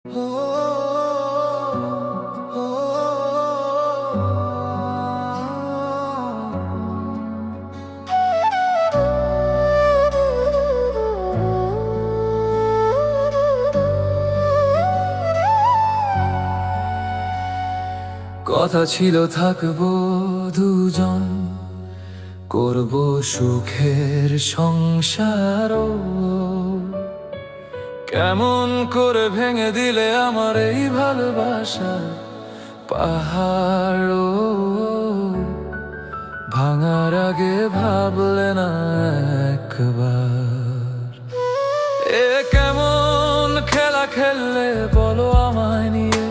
কথা ছিল থাকবো দুজন, করব সুখের সংসার। কেমন করে ভেঙে দিলে আমার এই ভালোবাসার পাহাড়। ভাঙার আগে ভাবলে না একবার, এ কেমন খেলা খেললে বলো আমায় নিয়ে।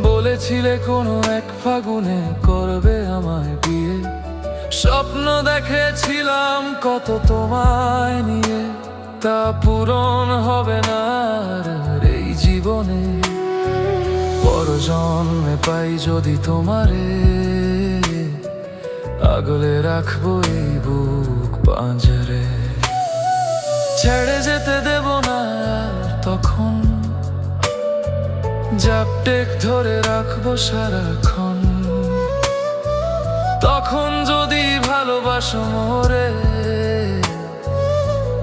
বলেছিলে কোনো এক ফাগুনে করবে আমায় বিয়ে, স্বপ্ন দেখেছিলাম কত তোমায় নিয়ে, তা পূরণ হবে না আর এই জীবনে। পর জন্মে পাই যদি তোমারে, আগলে রাখবো এই বুক পাঁজরে। ছেড়ে যেতে দেব না আর তখন, জাপটেক ধরে রাখবো সারাক্ষণ। তখন যদি ভালোবাসো মোরে,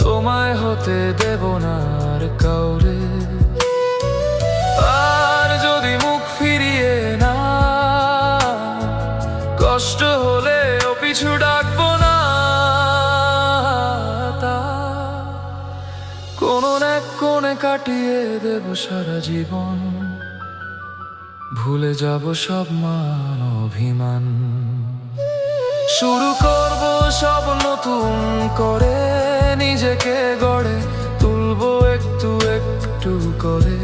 তোমায় হতে দেব না আর কাউরে। আর যদি মুখ ফিরিয়ে না, কষ্ট হলে ও পিছু ডাকবো না। তা কোনো না কোণে কাটিয়ে দেব সারা জীবন, ভুলে যাব সব মান অভিমান। শুরু করব সব নতুন করে, নিজেকে গড়ে তুলবো একটু একটু করে।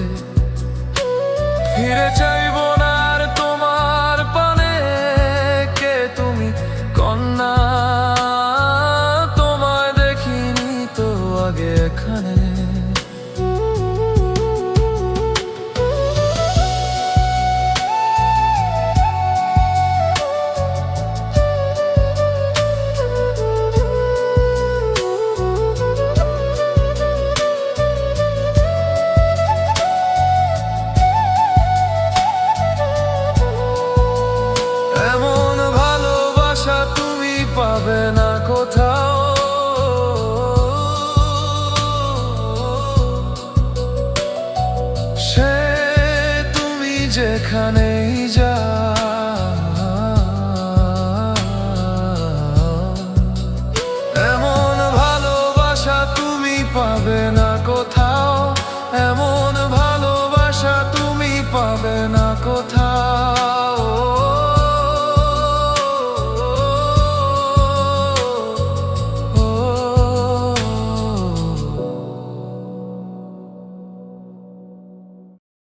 ফিরে চাইবো না আর তোমার পানে, কে তুমি কন্যা, তোমায় দেখিনি তো আগে এখানে। পাবে না কোথাও, সে তুমি যেখানেই যাও।